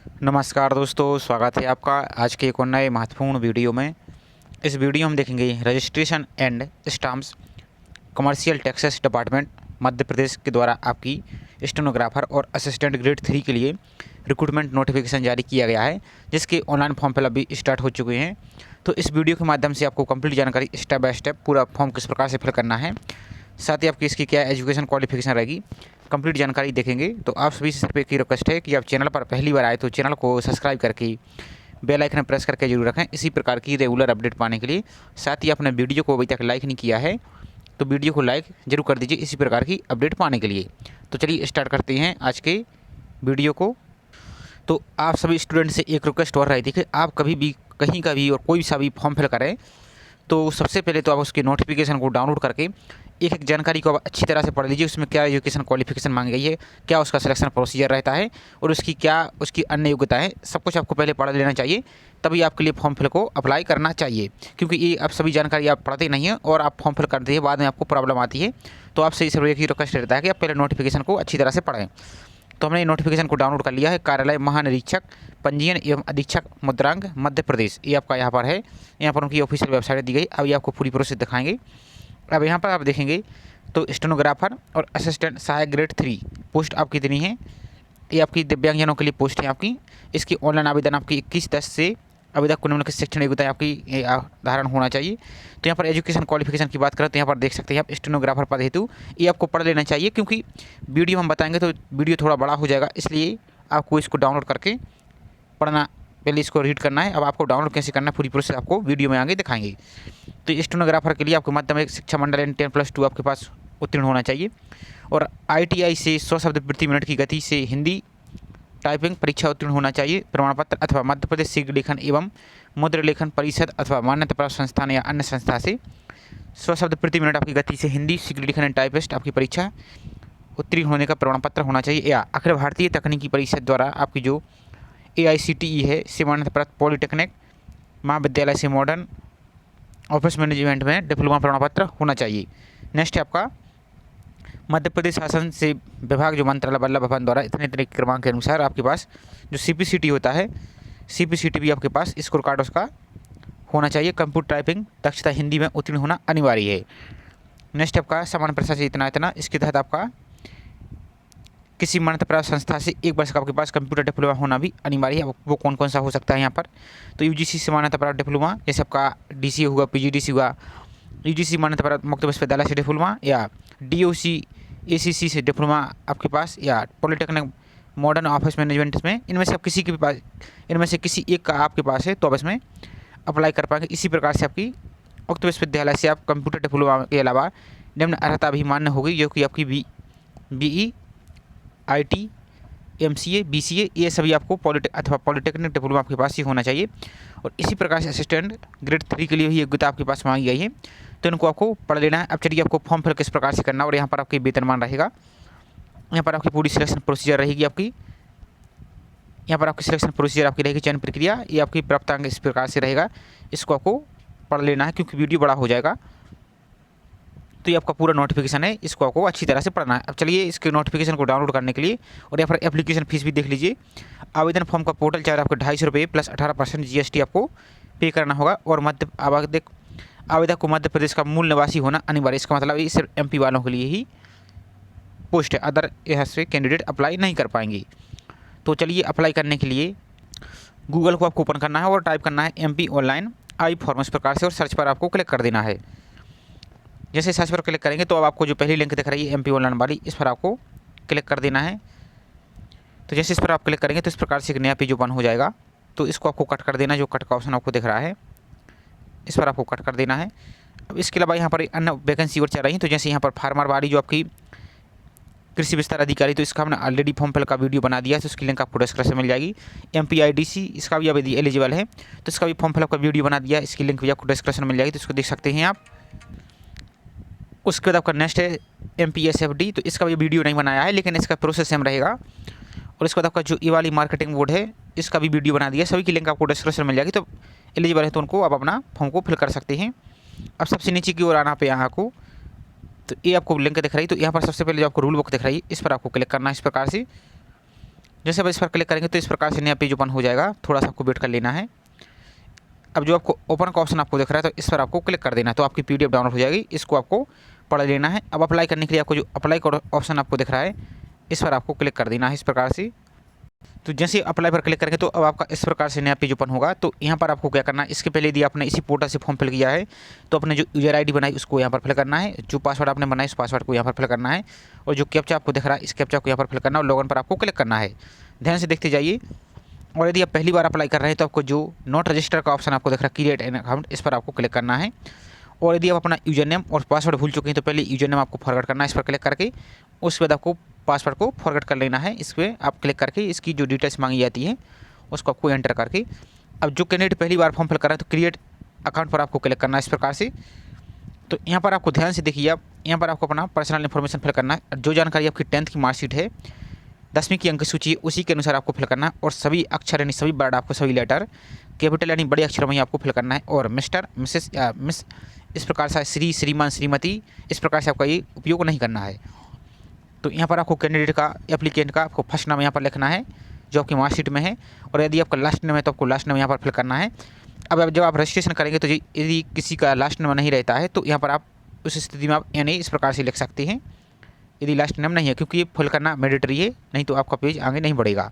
नमस्कार दोस्तों, स्वागत है आपका आज के एक और नए महत्वपूर्ण वीडियो में। इस वीडियो में हम देखेंगे registration and stamps commercial taxes department Madhya Pradesh के द्वारा आपकी स्टेनोग्राफर और असिस्टेंट ग्रेड 3 के लिए रिक्रूटमेंट नोटिफिकेशन जारी किया गया है, जिसके ऑनलाइन फॉर्म फिलअप भी स्टार्ट हो चुके हैं। तो इस वीडियो के माध्यम से आपको कंप्लीट जानकारी स्टेप बाय स्टेप पूरा फॉर्म किस प्रकार से फिल करना है, साथ ही आपकी इसकी क्या एजुकेशन क्वालिफिकेशन रहेगी, कंप्लीट जानकारी देखेंगे। तो आप सभी से सिर्फ एक ही रिक्वेस्ट है कि आप चैनल पर पहली बार आए तो चैनल को सब्सक्राइब करके बेल आइकन प्रेस करके जरूर रखें इसी प्रकार की रेगुलर अपडेट पाने के लिए। साथ ही अपने वीडियो को अभी तक लाइक नहीं किया है तो वीडियो को लाइक जरूर कर दीजिए इसी प्रकार की अपडेट पाने के लिए। तो चलिए स्टार्ट करते हैं आज के वीडियो को। तो आप सभी स्टूडेंट से एक रिक्वेस्ट और रही थी कि आप कभी भी कहीं का भी और कोई सा भी फॉर्म फिल करें तो सबसे पहले तो आप उसके नोटिफिकेशन को डाउनलोड करके एक एक जानकारी को आप अच्छी तरह से पढ़ लीजिए। उसमें क्या एजुकेशन क्वालिफिकेशन मांगी गई है, क्या उसका सिलेक्शन प्रोसीजर रहता है और उसकी अन्य योग्यताएं, सब कुछ आपको पहले पढ़ लेना चाहिए, तभी आपके लिए फॉर्म फिल को अप्लाई करना चाहिए। क्योंकि ये आप सभी जानकारी आप पढ़ते नहीं हैं और आप फॉर्म फिल करते हैं, बाद में आपको प्रॉब्लम आती है। तो आपसे इस एक ही रिक्वेस्ट रहता है कि आप पहले नोटिफिकेशन को अच्छी तरह से पढ़ें। तो हमने नोटिफिकेशन को डाउनलोड कर लिया है। कार्यालय महानिरीक्षक पंजीयन एवं अधीक्षक मुद्रांक मध्य प्रदेश, ये आपका यहाँ पर है। यहाँ पर उनकी ऑफिशियल वेबसाइट दी गई। अब ये आपको पूरी प्रोसेस दिखाएंगे। अब यहाँ पर आप देखेंगे तो स्टेनोग्राफर और असिस्टेंट सहायक ग्रेड 3 पोस्ट आपकी कितनी है, ये आपकी दिव्यांगजनों के लिए पोस्ट है आपकी। इसकी ऑनलाइन आवेदन आपकी 21/10 से अभी तक निम्नलिखित शिक्षण योग्यता आपकी धारण होना चाहिए। तो यहाँ पर एजुकेशन क्वालिफिकेशन की बात करें तो यहाँ पर देख सकते हैं आप स्टेनोग्राफर पद हेतु ये आपको पढ़ लेना चाहिए, क्योंकि वीडियो हम बताएंगे तो वीडियो थोड़ा बड़ा हो जाएगा, इसलिए आपको इसको डाउनलोड करके पढ़ना, पहले इसको रीड करना है। अब आपको डाउनलोड कैसे करना है पूरी प्रोसेस आपको वीडियो में आगे दिखाएंगे। तो स्टेनोग्राफर के लिए आपको माध्यमिक शिक्षा मंडल यानी 10+2 आपके पास उत्तीर्ण होना चाहिए और ITI से 100 शब्द प्रति मिनट की गति से हिंदी टाइपिंग परीक्षा उत्तीर्ण होना चाहिए। प्रमाण पत्र अथवा मध्य प्रदेश शीघ्र लेखन एवं मुद्र लेखन परिषद अथवा मान्यता प्राप्त संस्थान या अन्य संस्था से 100 शब्द प्रति मिनट आपकी गति से हिंदी शीघ्र लेखन एंड टाइपिस्ट आपकी परीक्षा उत्तीर्ण होने का प्रमाण पत्र होना चाहिए। या अखिल भारतीय तकनीकी परिषद द्वारा आपकी जो AICTE है से मान्यता प्राप्त पॉलिटेक्निक महाविद्यालय से मॉडर्न ऑफिस मैनेजमेंट में डिप्लोमा प्रमाण पत्र होना चाहिए। नेक्स्ट है आपका मध्य प्रदेश शासन से विभाग जो मंत्रालय वल्लभ भवन द्वारा इतने क्रमांक के अनुसार आपके पास जो CPCT होता है, CPCT भी आपके पास स्कोर कार्ड उसका होना चाहिए। कंप्यूटर टाइपिंग दक्षता हिंदी में उत्तीर्ण होना अनिवार्य है। नेक्स्ट आपका सामान्य प्रसार से इतना इसके तहत आपका किसी मान्यता प्राप्त संस्था से 1 वर्ष का आपके पास कंप्यूटर डिप्लोमा होना भी अनिवार्य है। वो कौन कौन सा हो सकता है यहाँ पर, तो UGC से मान्यता प्राप्त डिप्लोमा, जैसे आपका DCA हुआ, PGDC हुआ, UGC मान्यता प्राप्त मुक्त विश्वविद्यालय से डिप्लोमा, या DOC ACC से डिप्लोमा आपके पास, या पॉलिटेक्निक मॉडर्न ऑफिस मैनेजमेंट में, इनमें से आप किसी के भी पास, इनमें से किसी एक का आपके पास है तो आप इसमें अप्लाई कर पाएंगे। इसी प्रकार से आपकी उक्त विश्वविद्यालय से आप कंप्यूटर डिप्लोमा के अलावा निम्न अर्हता भी मान्य होगी, जो कि आपकी BE IT MCA BCA ये सभी आपको पॉलिटेक्निक डिप्लोमा आपके पास ही होना चाहिए। और इसी प्रकार से असिस्टेंट ग्रेड 3 के लिए भी योग्यता आपके पास मांगी गई है, तो इनको आपको पढ़ लेना है। अब चलिए आपको फॉर्म फिल किस प्रकार से करना है और यहाँ पर आपकी वेतनमान रहेगा, यहाँ पर आपकी पूरी सिलेक्शन प्रोसीजर रहेगी आपकी, यहाँ पर आपकी सिलेक्शन प्रोसीजर आपकी रहेगी, चयन प्रक्रिया ये आपकी प्राप्तांक इस प्रकार से रहेगा। इसको आपको पढ़ लेना है क्योंकि वीडियो बड़ा हो जाएगा। तो ये आपका पूरा नोटिफिकेशन है, इसको आपको अच्छी तरह से पढ़ना है। अब चलिए इसके नोटिफिकेशन को डाउनलोड करने के लिए, और यहाँ पर एप्लीकेशन फीस भी देख लीजिए। आवेदन फॉर्म का पोर्टल चार्ज आपको 250 रुपये प्लस 18% GST आपको पे करना होगा। और आवेदक को मध्य प्रदेश का मूल निवासी होना अनिवार्य। इसका मतलब ये सिर्फ MP वालों के लिए ही पोस्ट है, अदर यहाँ से कैंडिडेट अप्लाई नहीं कर पाएंगे। तो चलिए अप्लाई करने के लिए गूगल को आपको ओपन करना है और टाइप करना है MP ऑनलाइन आई फॉर्म, इस प्रकार से, और सर्च पर आपको क्लिक कर देना है। जैसे सर्च पर क्लिक करेंगे तो अब आपको जो पहली लिंक दिख रही है MP ऑनलाइन वाली, इस पर आपको क्लिक कर देना है। तो जैसे इस पर आप क्लिक करेंगे तो इस प्रकार से एक नया पेज ओपन हो जाएगा। तो इसको आपको कट कर देना, जो कट का ऑप्शन आपको दिख रहा है इस पर आपको कट कर देना है। अब इसके अलावा यहाँ पर अन्य वैकेंसी और चल रही है, तो जैसे यहाँ पर फार्मर वाली जो आपकी कृषि विस्तार अधिकारी, तो इसका हमने ऑलरेडी फॉर्म फिल का वीडियो बना दिया है, तो उसकी लिंक आपको डिस्क्रिप्शन में मिल जाएगी। MPIDC इसका भी अभी एलिजिबल है, तो इसका भी फॉर्म फिल का वीडियो बना दिया है, इसकी लिंक भी आपको डिस्क्रिप्शन में मिल जाएगी, तो इसको देख सकते हैं आप। उसके बाद आपका नेक्स्ट है MPSFD, तो इसका भी वीडियो नहीं बनाया है लेकिन इसका प्रोसेस सेम रहेगा। और इसके बाद आपका जो वाली मार्केटिंग बोर्ड है, इसका भी वीडियो बना दिया, सभी की लिंक आपको डिस्क्रिप्शन में मिल जाएगी। तो एलिजिबल है तो उनको आप अपना फॉर्म को फिल कर सकते हैं। अब सबसे नीचे की ओर आना पे यहाँ को, तो ये आपको लिंक दिख रही है, तो यहाँ पर सबसे पहले जो आपको रूल बुक दिख रही है इस पर आपको क्लिक करना है इस प्रकार से। जैसे अब इस पर क्लिक करेंगे तो इस प्रकार से नया पेज ओपन हो जाएगा। थोड़ा सा आपको वेट कर लेना है। अब जो आपको ओपन का ऑप्शन आपको दिख रहा है तो इस पर आपको क्लिक कर देना है, तो आपकी PDF डाउनलोड हो जाएगी। इसको आपको पढ़ लेना है। अब अप्लाई करने के लिए आपको जो अप्लाई का ऑप्शन आपको दिख रहा है इस पर आपको क्लिक कर देना है इस प्रकार से। तो जैसे अप्लाई पर क्लिक करेंगे तो अब आपका इस प्रकार से नया पेज ओपन होगा। तो यहाँ पर आपको क्या करना है, इसके पहले यदि आपने इसी पोर्टल से फॉर्म फिल किया है तो अपने जो यूजर ID बनाई उसको यहाँ पर फिल करना है, जो पासवर्ड आपने बनाई उस पासवर्ड को यहाँ पर फिल करना है, और जो कैप्चा आपको दिख रहा है इस कैप्चा को यहाँ पर फिल करना है और लॉगिन पर आपको क्लिक करना है। ध्यान से देखते जाइए। और यदि आप पहली बार अप्लाई कर रहे हैं तो आपको जो नॉट रजिस्टर का ऑप्शन आपको दिख रहा है क्रिएट एन अकाउंट, इस पर आपको क्लिक करना है। और यदि आप अपना यूजर नेम और पासवर्ड भूल चुके हैं तो पहले यूजर नेम आपको फॉरवर्ड करना है इस पर क्लिक करके। उसके बाद आपको पासवर्ड को फॉरवर्ड कर लेना है। इस पर आप क्लिक करके इसकी जो डिटेल्स मांगी जाती है उसको आपको एंटर करके, अब जो कैंडिडेट पहली बार फॉर्म फिल कर रहा है तो क्रिएट अकाउंट पर आपको क्लिक करना है इस प्रकार से। तो यहाँ पर आपको ध्यान से देखिए, आप यहाँ पर आपको अपना पर्सनल इन्फॉर्मेशन फिल करना है। जो जानकारी आपकी 10th की मार्कशीट है, 10वीं की अंक सूची उसी के अनुसार आपको फिल करना है। और सभी अक्षर यानी सभी वर्ड आपको सभी लेटर कैपिटल यानी बड़े अक्षरों में ही आपको फिल करना है। और मिस्टर, मिसेस या मिस इस प्रकार से श्री, श्रीमान, श्रीमती इस प्रकार से आपका ये उपयोग नहीं करना है। तो यहाँ पर आपको कैंडिडेट का, एप्लीकेंट का आपको फर्स्ट नाम यहाँ पर लिखना है जो आपकी मार्कशीट में है। और यदि आपका लास्ट नेम है तो आपको लास्ट नेम यहाँ पर फिल करना है। अब जब आप रजिस्ट्रेशन करेंगे तो यदि किसी का लास्ट नेम नहीं रहता है तो यहाँ पर आप उस स्थिति में आप NA इस प्रकार से लिख सकते हैं यदि लास्ट नेम नहीं है, क्योंकि ये फिल करना मैंडेटरी है, नहीं तो आपका पेज आगे नहीं बढ़ेगा।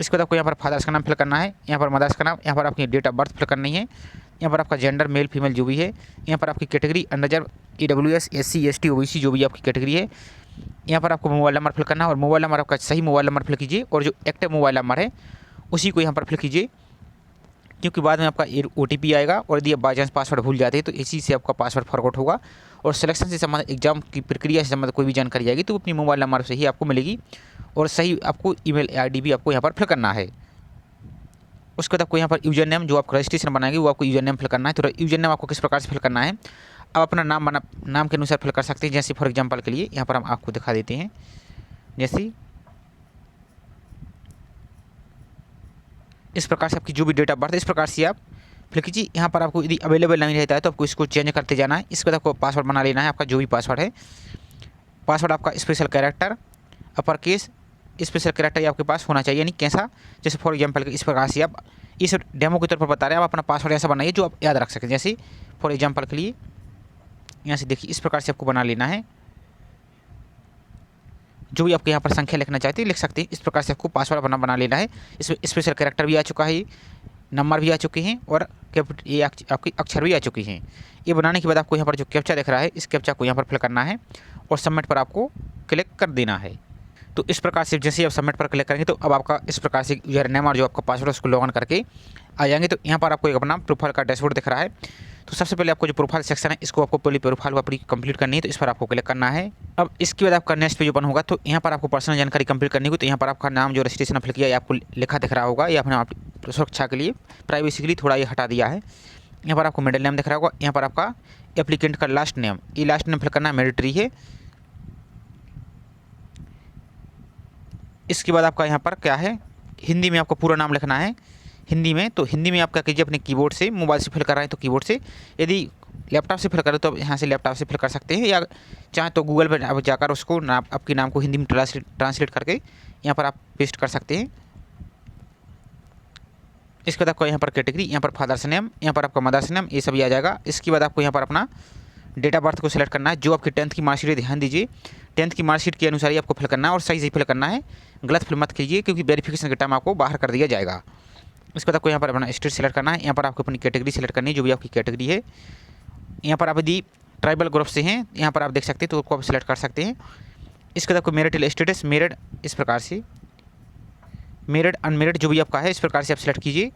इसके बाद आपको यहाँ पर फादर्स का नाम फिल करना है, यहाँ पर मदर्स का नाम, यहाँ पर आपकी डेट ऑफ बर्थ फिल करनी है, यहाँ पर आपका जेंडर मेल फीमेल जो भी है, यहाँ पर आपकी category unreserve EWS SC ST OBC जो भी आपकी कैटेगरी है, यहाँ पर आपको मोबाइल नंबर फिल करना है। और मोबाइल नंबर आपका सही मोबाइल नंबर फिल कीजिए और जो एक्टिव मोबाइल नंबर है उसी को यहाँ पर फिल कीजिए, क्योंकि बाद में आपका OTP आएगा। और यदि आप बाई चांस पासवर्ड भूल जाते हैं तो इसी से आपका पासवर्ड फॉरगॉट होगा। और सिलेक्शन से संबंधित एग्जाम की प्रक्रिया से संबंधित कोई भी जानकारी आएगी तो अपनी मोबाइल नंबर से ही आपको मिलेगी। और सही आपको ईमेल ID भी आपको यहाँ पर फिल करना है। उसके बाद आपको यहाँ पर यूजर नेम जो आप रजिस्ट्रेशन बनाएंगे वो आपको यूजर नेम फिल करना है। तो यूजर नेम आपको किस प्रकार से फिल करना है, आप अपना नाम के अनुसार फिल कर सकते हैं। जैसे फॉर एग्जांपल के लिए यहाँ पर हम आपको दिखा देते हैं, जैसे इस प्रकार से आपकी जो भी डेट ऑफ बर्थ इस प्रकार से आप फिल कीजिए। यहाँ पर आपको यदि अवेलेबल नहीं रहता है तो आपको इसको चेंज करते जाना है। इसके बाद आपको पासवर्ड बना लेना है, आपका जो भी पासवर्ड है। पासवर्ड आपका special character, upper case, special character आपके पास होना चाहिए, यानी कैसा, जैसे फॉर एग्जांपल इस प्रकार से आप इस डेमो के तौर पर बता रहे हैं, आप अपना पासवर्ड ऐसा बनाइए जो आप याद रख सकें। जैसे फॉर एग्जांपल के लिए यहाँ से देखिए इस प्रकार से आपको बना लेना है। जो भी आपके यहाँ पर संख्या लिखना चाहते हैं लिख सकते हैं। इस प्रकार से आपको पासवर्ड बना लेना है। इसमें स्पेशल कैरेक्टर भी आ चुका है, नंबर भी आ चुके हैं और ये आपके अक्षर भी आ चुके हैं। ये बनाने के बाद आपको यहाँ पर जो कैप्चा दिख रहा है इस कैप्चा को यहाँ पर फिल करना है और सबमिट पर आपको क्लिक कर देना है। तो इस प्रकार से जैसे आप सबमिट पर क्लिक करेंगे तो अब आपका इस प्रकार से यूजर नेम और जो आपका पासवर्ड उसको लॉग इन करके आ जाएंगे। तो यहाँ पर आपको एक अपना प्रोफाइल का डैशबोर्ड दिख रहा है। तो सबसे पहले आपको जो प्रोफाइल सेक्शन है इसको आपको पहले प्रोफाइल अपनी कंप्लीट करनी है, तो इस पर आपको क्लिक करना है। अब इसके बाद आपका नेक्स्ट पेज ओपन होगा। तो यहाँ पर आपको पर्सनल जानकारी कंप्लीट करनी होगी। तो यहाँ पर आपका नाम जो रजिस्ट्रेशन फिल किया है आपको लिखा दिख रहा होगा, ये आपने सुरक्षा के लिए, प्राइवेसी के लिए थोड़ा ये हटा दिया है। यहाँ पर आपको मिडिल नेम दिख रहा होगा। यहाँ पर आपका एप्लीकेंट का लास्ट नेम, ये लास्ट नेम फिल करना मैंडेटरी है। इसके बाद आपका यहाँ पर क्या है, हिंदी में आपको पूरा नाम लिखना है हिंदी में। तो हिंदी में आप क्या कीजिए अपने कीबोर्ड से, मोबाइल से फिल कर रहे हैं तो कीबोर्ड से, यदि लैपटॉप से फिल करें तो यहाँ से लैपटॉप से फिल कर सकते हैं, या चाहे तो गूगल पर आप जाकर उसको आपके नाम को हिंदी में ट्रांसलेट करके यहाँ पर आप पेस्ट कर सकते हैं। इसके बाद आपको यहाँ पर कैटेगरी, यहाँ पर फादर्स नेम, यहाँ पर आपका मदर्स नेम, ये सभी आ जाएगा। इसके बाद आपको यहाँ पर अपना डेट ऑफ बर्थ को सिलेक्ट करना है। जो आपकी 10th की मार्कशीट है, ध्यान दीजिए 10th की मार्कशीट के अनुसार ही आपको फिल करना है और सही से फिल करना है, गलत फिल मत कीजिए क्योंकि वेरिफिकेशन के टाइम आपको बाहर कर दिया जाएगा। इसके बाद आपको यहाँ पर अपना स्टेट सेलेक्ट करना है। यहाँ पर आपको अपनी कैटेगरी सेलेक्ट करनी है, जो भी आपकी कैटेगरी है। यहाँ पर आप यदि ट्राइबल ग्रुप से हैं यहाँ पर आप देख सकते हैं तो उसको आप सिलेक्ट कर सकते हैं। इसके बाद आपको मैरिटल स्टेटस, मेरिड, इस प्रकार से मेरिड अनमेरिड जो भी आपका है इस प्रकार से आप सिलेक्ट कीजिए।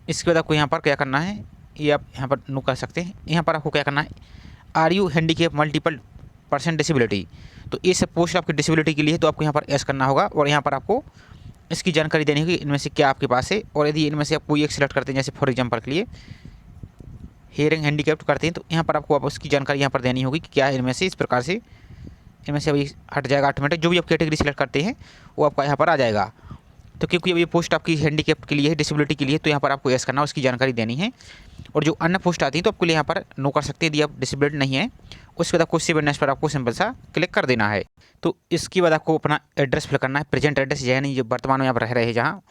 इसके बाद आपको यहाँ पर क्या करना है, ये आप यहाँ पर नो कर सकते हैं। यहाँ पर आपको क्या करना है, are you handicap multiple % disability, तो ये सब पोस्ट आपकी डिसेबिलिटी के लिए है, तो आपको यहाँ पर एस करना होगा और यहाँ पर आपको इसकी जानकारी देनी होगी इनमें से क्या आपके पास है। और यदि इनमें से आप कोई एक सिलेक्ट करते हैं, जैसे फॉर एग्जांपल के लिए हियरिंग हैंडीकैप्ड करते हैं, तो यहाँ पर आपको उसकी जानकारी यहाँ पर देनी होगी कि क्या है इनमें से। इस प्रकार से इनमें से अभी हट जाएगा ऑटोमेटिक, जो भी आप कैटेगरी सिलेक्ट करते हैं वो आपका यहाँ पर आ जाएगा। तो क्योंकि अब ये पोस्ट आपकी हैंडीकैप के लिए है, डिसेबिलिटी के लिए, तो यहाँ पर आपको यस करना है, उसकी जानकारी देनी है। और जो अन्य पोस्ट आती है तो आपको यहाँ पर नो कर सकते हैं यदि आप डिसेबिलिटी नहीं है। उसके बाद आपको सेव एंड नेक्स्ट पर आपको सिंपल सा क्लिक कर देना है। तो इसके बाद आपको अपना एड्रेस फिल करना है, प्रेजेंट एड्रेस यानी जो वर्तमान में आप रह रहे हैं जहाँ,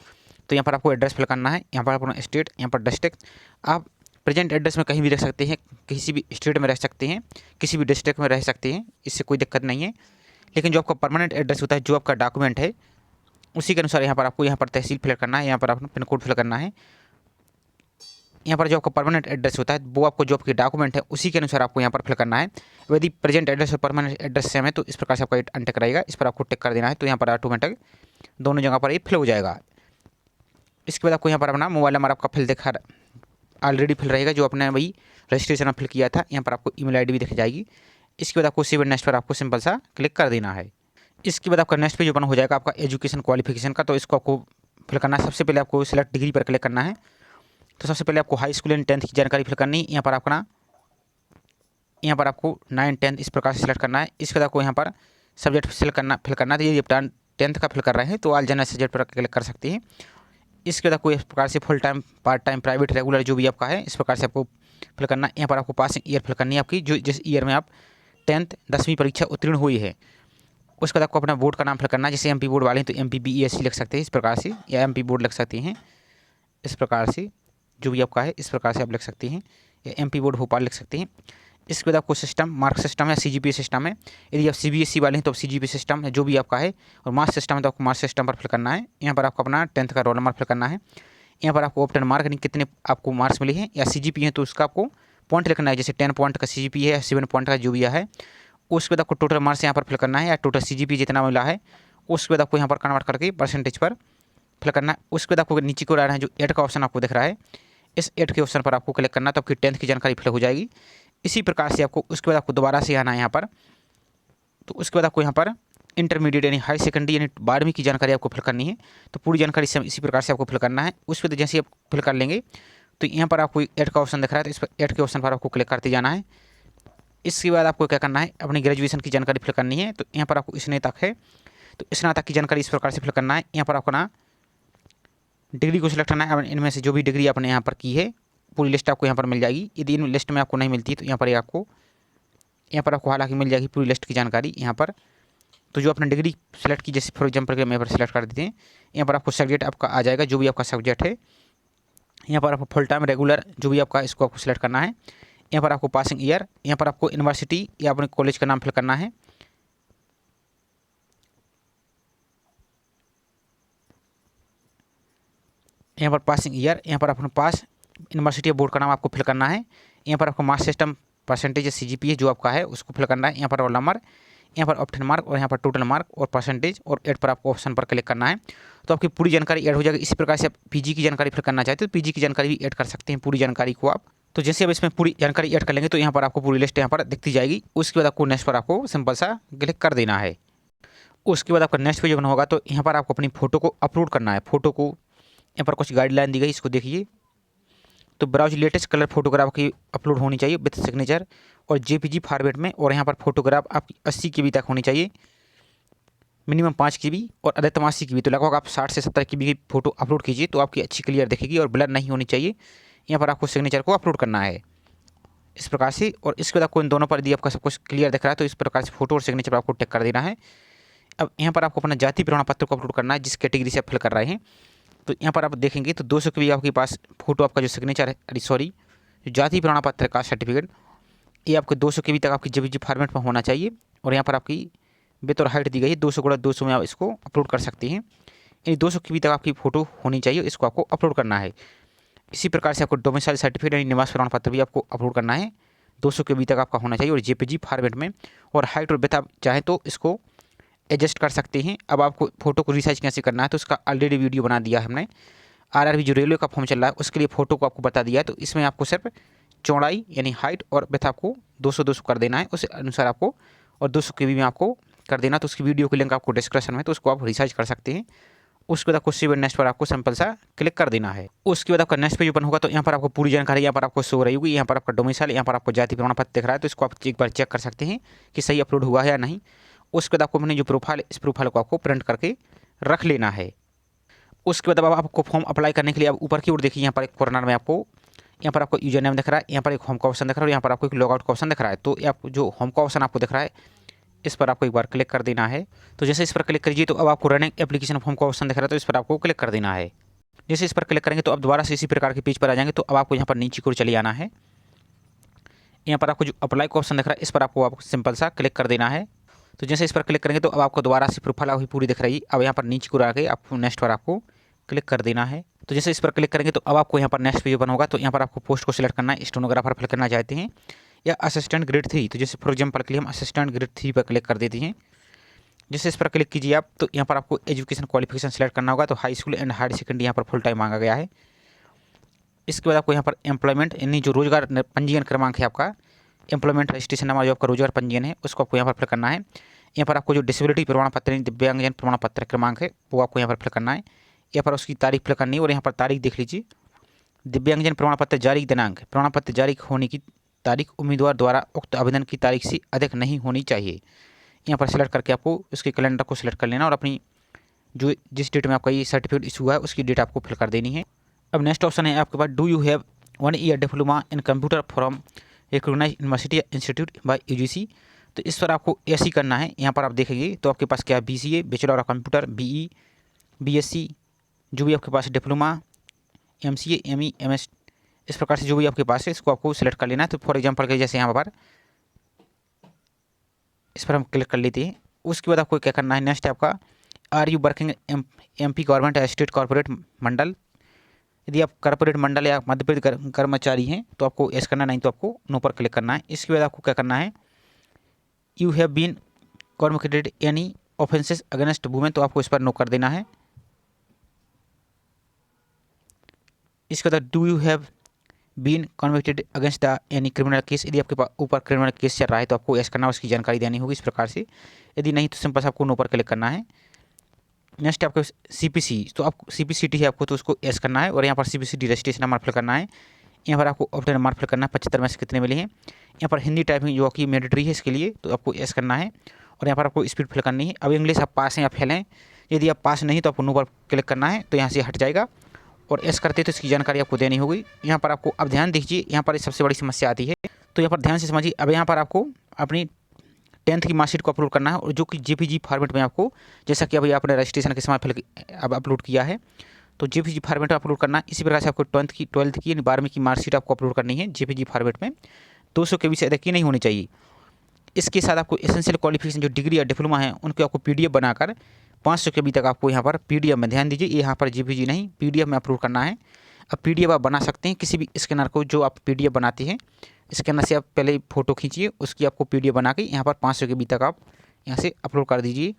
तो यहाँ पर आपको एड्रेस फिल करना है। यहाँ पर अपना स्टेट, यहाँ पर डिस्ट्रिक्ट। आप प्रेजेंट एड्रेस में कहीं भी रह सकते हैं, किसी भी स्टेट में रह सकते हैं, किसी भी डिस्ट्रिक्ट में रह सकते हैं, इससे कोई दिक्कत नहीं है। लेकिन जो आपका परमानेंट एड्रेस होता है, जो आपका डॉक्यूमेंट है, उसी के अनुसार यहाँ पर आपको यहाँ पर तहसील फिल करना है, यहाँ पर अपना पिन कोड फिल करना है। यहाँ पर जो आपका परमानेंट एड्रेस होता है वो आपको जो आपके डॉक्यूमेंट है उसी के अनुसार आपको यहाँ पर फिल करना है। यदि प्रेजेंट एड्रेस और परमानेंट एड्रेस सेम है तो इस प्रकार से आपका अनटिक रहेगा, इस पर आपको टिक कर देना है। तो यहाँ पर ऑटोमेटिक दोनों जगह पर ये फिल हो जाएगा। इसके बाद आपको यहाँ पर अपना मोबाइल नंबर आपका फिल दिखा ऑलरेडी फिल रहेगा, जो आपने वही रजिस्ट्रेशन में फिल किया था। यहाँ पर आपको ईमेल आईडी भी दिख जाएगी। इसके बाद आपको सेव एंड नेक्स्ट पर आपको सिंपल सा क्लिक कर देना है। इसके बाद आपका नेक्स्ट पेज ओपन हो जाएगा आपका एजुकेशन क्वालिफिकेशन का। तो इसको आपको फिल करना है। सबसे पहले आपको सिलेक्ट डिग्री पर क्लिक करना है। तो सबसे पहले आपको हाई स्कूल एंड 10th की जानकारी फिल करनी है। यहाँ पर आपको 9, 10 इस प्रकार से सिलेक्ट करना है। इसके बाद आपको यहाँ पर सब्जेक्ट फिल करना है। तो ये 10th का फिल कर रहे हैं तो ऑल जनरल सब्जेक्ट पर क्लिक कर सकते हैं। इसके बाद आपको इस प्रकार से full time, part time, private, regular जो भी आपका है इस प्रकार से आपको फिल करना है। यहाँ पर आपको पासिंग ईयर फिल करनी है आपकी, जो जिस ईयर में आप 10th 10वीं परीक्षा उत्तीर्ण हुई है। उसके बाद आपको अपना बोर्ड का नाम फिल करना है। जैसे MP बोर्ड वाले हैं तो MPBESC लिख सकते हैं इस प्रकार से, या MP बोर्ड लिख सकते हैं इस प्रकार से, जो भी आपका है इस प्रकार से आप लिख सकते हैं, या MP बोर्ड भोपाल लिख सकते हैं। इसके बाद आपको सिस्टम, मार्क सिस्टम या CGPA सिस्टम है। यदि आप CBSE वाले हैं तो CGPA सिस्टम है जो भी आपका है, और मार्क्स सिस्टम है तो आपको मार्क्स सिस्टम पर फिल करना है। यहाँ पर आपको अपना 10th का रोल नंबर फिल करना है। यहाँ पर आपको ऑप्टेन मार्क, यानी कितने आपको मार्क्स मिले हैं, या CGPA है तो उसका आपको पॉइंट लिखना है। जैसे 10 पॉइंट का CGPA है, 7 पॉइंट का जो भी है। उसके बाद आपको टोटल मार्क्स यहाँ पर फिल करना है, या टोटल CGPA जितना मिला है। उसके बाद आपको यहाँ पर कन्वर्ट करके परसेंटेज पर फिल करना है। उसके बाद आपको नीचे को आ रहा है जो 8 का ऑप्शन आपको दिख रहा है, इस 8 के ऑप्शन पर आपको क्लिक करना है। तो आपकी 10th की जानकारी फिल हो जाएगी। इसी प्रकार से आपको उसके बाद आपको दोबारा से आना है यहाँ पर। तो उसके बाद आपको यहाँ पर इंटरमीडिएट यानी हाई सेकेंडरी यानी 12वीं की जानकारी आपको फिल करनी है। तो पूरी जानकारी इसी प्रकार से आपको फिल करना है। उस पर जैसे आप फिल कर लेंगे तो यहाँ पर आपको 8 का ऑप्शन दिख रहा है, तो इस पर 8 के ऑप्शन पर आपको क्लिक करते जाना है। इसके बाद आपको क्या करना है, अपनी ग्रेजुएशन की जानकारी फिल करनी है। तो यहाँ पर आपको स्नातक है तो स्नातक की जानकारी इस प्रकार से फिल करना है। यहाँ पर आपको ना डिग्री को सिलेक्ट करना है। इनमें से जो भी डिग्री आपने यहाँ पर की है पूरी लिस्ट आपको यहाँ पर मिल जाएगी। यदि इन लिस्ट में आपको नहीं मिलती तो यहाँ पर आपको हालांकि मिल जाएगी पूरी लिस्ट की जानकारी यहाँ पर। तो जो आपने डिग्री सेलेक्ट की, जैसे फॉर एग्जाम्पल के यहाँ पर सिलेक्ट कर देते हैं, यहाँ पर आपको सब्जेक्ट आपका आ जाएगा जो भी आपका सब्जेक्ट है। यहाँ पर आपको फुल टाइम, रेगुलर जो भी आपका, इसको आपको सिलेक्ट करना है। यहाँ पर आपको पासिंग ईयर, यहाँ पर आपको यूनिवर्सिटी या अपने कॉलेज का नाम फिल करना है। यहाँ पर पासिंग ईयर, यहाँ पर अपने पास यूनिवर्सिटी या बोर्ड का नाम आपको फिल करना है। यहाँ पर आपको मार्क्स सिस्टम, परसेंटेज या CGPA जो आपका है उसको फिल करना है। यहाँ पर रोल नंबर, यहाँ पर ऑप्शन मार्क, और यहाँ पर टोटल मार्क और परसेंटेज, और 8 पर आपको ऑप्शन पर क्लिक करना है। तो आपकी पूरी जानकारी ऐड हो जाएगी। इसी प्रकार से आप PG की जानकारी फिल करना चाहते हो तो PG की जानकारी भी ऐड कर सकते हैं, पूरी जानकारी को आप। तो जैसे अब इसमें पूरी जानकारी ऐड कर लेंगे तो यहाँ पर आपको पूरी लिस्ट यहाँ पर दिखती जाएगी। उसके बाद आपको नेक्स्ट पर आपको सिंपल सा क्लिक कर देना है। उसके बाद आपका नेक्स्ट पेज ओपन होगा तो यहाँ पर आपको अपनी फ़ोटो को अपलोड करना है। फ़ोटो को यहाँ पर कुछ गाइडलाइन दी गई, इसको देखिए। तो ब्राउज लेटेस्ट कलर फोटोग्राफ की अपलोड होनी चाहिए विथ सिग्नेचर और JPG फॉर्मेट में। और यहाँ पर फोटोग्राफ आपकी 80 KB तक होनी चाहिए, मिनिमम 5 KB और अधिकतम 80 KB। तो लगभग आप 60 से 70 KB की फ़ोटो अपलोड कीजिए तो आपकी अच्छी क्लियर दिखेगी और ब्लर नहीं होनी चाहिए। यहाँ पर आपको सिग्नेचर को अपलोड करना है इस प्रकार से। और इसके बाद आपको इन दोनों पर यदि आपका सब कुछ क्लियर दिख रहा है तो इस प्रकार से फोटो और सिग्नेचर पर आपको टिक कर देना है। अब यहाँ पर आपको अपना जाति प्रमाण पत्र को अपलोड करना है जिस कैटेगरी से आप फिल कर रहे हैं। तो यहाँ पर आप देखेंगे तो 200 KB आपके पास फोटो, आपका जो सिग्नेचर है, जो जाति प्रमाण पत्र का सर्टिफिकेट, ये आपको 200 KB तक आपकी JPG फॉर्मेट में होना चाहिए। और यहाँ पर आपकी विड्थ और हाइट दी गई है 200x200 में आप इसको अपलोड कर सकते हैं। यानी 200 KB तक आपकी फ़ोटो होनी चाहिए, इसको आपको अपलोड करना है। इसी प्रकार से आपको डोमिसाइल सर्टिफिकेट यानी निवास प्रमाण पत्र भी आपको अपलोड करना है, 200 KB तक आपका होना चाहिए और JPG फॉर्मेट में। और हाइट और विड्थ आप चाहें तो इसको एडजस्ट कर सकते हैं। अब आपको फ़ोटो को रिसाइज कैसे करना है तो उसका ऑलरेडी वीडियो बना दिया है हमने। RRB जो रेलवे का फॉर्म चल रहा है उसके लिए फ़ोटो को आपको बता दिया है। तो इसमें आपको सिर्फ चौड़ाई यानी हाइट और विड्थ आपको 200 कर देना है, उस अनुसार आपको, और 200 KB में आपको कर देना। तो उसकी वीडियो की लिंक आपको डिस्क्रिप्शन में, तो उसको आप रिसाइज कर सकते हैं। उसके बाद आपको सेव एंड नेक्स्ट पर आपको सिंपल सा क्लिक कर देना है। उसके बाद आपका नेक्स्ट पेज ओपन होगा तो यहाँ पर आपको पूरी जानकारी यहाँ पर आपको शो रही होगी। यहाँ पर आपका डोमिसाइल, यहाँ पर आपको जाति प्रमाण पत्र दिख रहा है तो इसको आप एक बार चेक कर सकते हैं कि सही अपलोड हुआ है या नहीं। उसके बाद आपको अपनी जो प्रोफाइल, इस प्रोफाइल को आपको प्रिंट करके रख लेना है। उसके बाद अब आपको फॉर्म अप्लाई करने के लिए अब ऊपर की ओर देखिए, यहाँ पर एक कॉर्नर में आपको यहाँ पर आपको यूजर नेम दिख रहा है, यहाँ पर एक होम का ऑप्शन दिख रहा है और यहाँ पर आपको एक लॉगआउट का ऑप्शन दिख रहा है। तो आप जो होम का ऑप्शन आपको दिख रहा है इस पर आपको एक बार क्लिक कर देना है। तो जैसे इस पर क्लिक करिए तो अब आपको रनिंग एप्लीकेशन फॉर्म का ऑप्शन दिख रहा है, तो इस पर आपको क्लिक कर देना है। जैसे इस पर क्लिक करेंगे तो अब दोबारा से इसी प्रकार के पेज पर आ जाएंगे। तो अब आपको यहाँ पर नीचे की ओर चले आना है। यहाँ पर आपको जो अप्लाई का ऑप्शन दिख रहा है इस पर आपको सिंपल सा क्लिक कर देना है। तो जैसे इस पर क्लिक करेंगे तो अब आपको दोबारा से प्रोफाइल वही पूरी दिख रही है। अब यहाँ पर नीचे को आके आपको नेक्स्ट पर आपको क्लिक कर देना है। तो जैसे इस पर क्लिक करेंगे तो अब आपको यहाँ पर नेक्स्ट पेज ओपन होगा। तो यहाँ पर आपको पोस्ट को सिलेक्ट करना है, स्टेनोग्राफर फिल करना चाहते हैं या असिस्टेंट ग्रेड 3। तो जैसे फॉर एग्जाम्पल के लिए हम असिस्टेंट ग्रेड 3 पर क्लिक कर देते हैं। जैसे इस पर क्लिक कीजिए आप तो यहाँ पर आपको एजुकेशन क्वालिफिकेशन सेलेक्ट करना होगा। तो high school and higher secondary यहाँ पर फुल टाइम मांगा गया है। इसके बाद आपको यहाँ पर एम्प्लॉयमेंट यानी जो रोजगार पंजीयन क्रमांक है आपका, एम्प्लॉयमेंट रजिस्ट्रेशन नंबर जो आपका रोजगार पंजीयन है उसको आपको यहाँ पर फिल करना है। यहाँ पर आपको जो डिसेबिलिटी प्रमाण पत्र दिव्यांगजन प्रमाण पत्र क्रमांक है वो आपको यहाँ पर फिल करना है। यहाँ पर उसकी तारीख फिल करनी है और यहाँ पर तारीख देख लीजिए, दिव्यांगजन प्रमाण पत्र जारी दिनांक, प्रमाण पत्र जारी होने की तारीख उम्मीदवार द्वारा उक्त आवेदन की तारीख से अधिक नहीं होनी चाहिए। यहाँ पर सेलेक्ट करके आपको उसके कैलेंडर को सिलेक्ट कर लेना और अपनी जो जिस डेट में आपका ये सर्टिफिकेट इशू हुआ है उसकी डेट आपको फिल कर देनी है। अब नेक्स्ट ऑप्शन है आपके पास, do you have 1 year diploma in computer from recognized university institute by UGC. तो इस पर आपको ऐसे ही करना है। यहाँ पर आप देखेंगे तो आपके पास क्या है, BCA bachelor of computer, BE, BSc, जो भी आपके पास डिप्लोमा, MCA, ME, MS, इस प्रकार से जो भी आपके पास है इसको आपको सिलेक्ट कर लेना है। तो फॉर एग्जांपल के जैसे यहाँ पर इस पर हम क्लिक कर लेते हैं। उसके बाद आपको क्या करना है, नेक्स्ट आपका are you working MP government या स्टेट कॉर्पोरेट मंडल। यदि आप कॉर्पोरेट मंडल या मध्य प्रदेश कर्मचारी हैं तो आपको एस करना, नहीं तो आपको नो पर क्लिक करना है। इसके बाद आपको क्या करना है, you have been convicted any offences against women, तो आपको इस पर नो कर देना है। इसके बाद do you have been convicted against the any criminal case, यदि आपके ऊपर क्रिमिनल केस चल रहा है तो आपको एस करना, उसकी जानकारी देनी होगी इस प्रकार से। यदि नहीं तो सिंपल आपको नो पर क्लिक करना है। नेक्स्ट आपको CPC, तो आप CPCT है आपको तो उसको एस करना है और यहाँ पर CPCT रजिस्ट्रेशन नंबर फिल करना है। यहाँ पर आपको ऑप्शन नंबर फिल करना है, 75 में से कितने मिले हैं। यहाँ पर हिंदी टाइपिंग जो कि मैंडेटरी है इसके लिए, तो आपको एस करना है और यहाँ पर आपको स्पीड फिल करनी है। अब इंग्लिश आप पास हैं या फेल हैं, यदि आप पास नहीं तो आपको नो पर क्लिक करना है, तो यहाँ से हट जाएगा और एस करते तो इसकी जानकारी आपको देनी होगी। यहाँ पर आपको अब ध्यान दीजिए, यहाँ पर सबसे बड़ी समस्या आती है, तो यहाँ पर ध्यान से समझिए। अब यहाँ पर आपको अपनी 10th की मार्कशीट को अपलोड करना है और जो कि JPG फॉर्मेट में आपको, जैसा कि अभी आपने रजिस्ट्रेशन के समय अब अपलोड किया है तो JPG फॉर्मेट में अपलोड करना है। इसी प्रकार से आपको 12th की यानी 12वीं की मार्कशीट आपको अपलोड करनी है JPG फॉर्मेट में, 200 KB से अधिक की नहीं होनी चाहिए। इसके साथ आपको एसेंशियल क्वालिफिकेशन जो डिग्री या डिप्लोमा है उनके आपको PDF बनाकर 500 KB तक आपको यहाँ पर PDF में, ध्यान दीजिए यहाँ पर JPG नहीं PDF में अपलोड करना है। अब PDF आप बना सकते हैं किसी भी स्कैनर को, जो आप PDF बनाते हैं स्कैनर से आप पहले फ़ोटो खींचिए, उसकी आपको PDF बना के यहाँ पर 500 KB तक आप यहाँ से अपलोड कर दीजिए।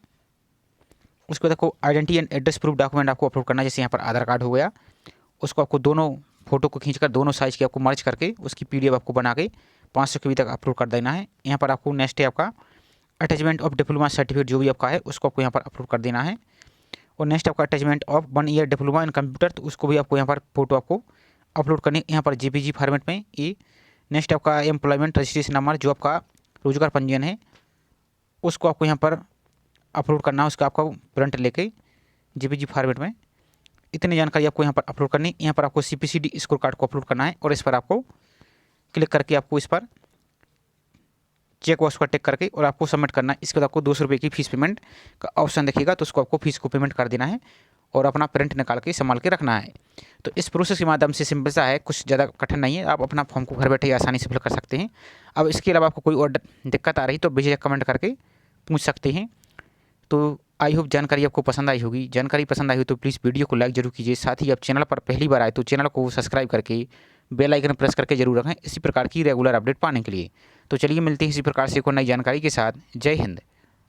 उसके बाद आपको identity and address proof document आपको अपलोड करना है, जैसे यहाँ पर आधार कार्ड हो गया, उसको आपको दोनों फोटो को खींचकर दोनों साइज़ की आपको मर्ज करके उसकी PDF आपको बना के 500 KB तक अपलोड कर देना है। यहाँ पर आपको नेक्स्ट है आपका अटैचमेंट ऑफ डिप्लोमा सर्टिफिकेट जो भी आपका है उसको आपको यहाँ पर अपलोड कर देना है। और नेक्स्ट आपका attachment of 1 year diploma in computer, तो उसको भी आपको यहाँ पर फोटो आपको अपलोड करनी है यहाँ पर JPG फॉर्मेट में। ये नेक्स्ट आपका एम्प्लॉयमेंट रजिस्ट्रेशन नंबर जो आपका रोजगार पंजीयन है उसको आपको यहाँ पर अपलोड करना है, उसका आपका प्रिंट लेके JPG फॉर्मेट में। इतनी जानकारी आपको यहाँ पर अपलोड करनी है। यहाँ पर आपको CPCD स्कोर कार्ड को अपलोड करना है और इस पर आपको क्लिक करके आपको इस पर चेक बॉक्स पर टिक करके और आपको सबमिट करना है। इसके बाद आपको 200 रुपये की फीस पेमेंट का ऑप्शन दिखेगा, तो उसको आपको फीस को पेमेंट कर देना है और अपना प्रिंट निकाल के संभाल के रखना है। तो इस प्रोसेस के माध्यम से सिंपल सा है, कुछ ज़्यादा कठिन नहीं है, आप अपना फॉर्म को घर बैठे आसानी से फिल कर सकते हैं। अब इसके अलावा आपको कोई और दिक्कत आ रही तो बेझिझक कमेंट करके पूछ सकते हैं। तो आई होप जानकारी आपको पसंद आई होगी। जानकारी पसंद आई हो तो प्लीज़ वीडियो को लाइक जरूर कीजिए। साथ ही आप चैनल पर पहली बार आए तो चैनल को सब्सक्राइब करके बेल आइकन प्रेस करके जरूर रखें इसी प्रकार की रेगुलर अपडेट पाने के लिए। तो चलिए मिलते हैं इसी प्रकार से कोई नई जानकारी के साथ। जय हिंद।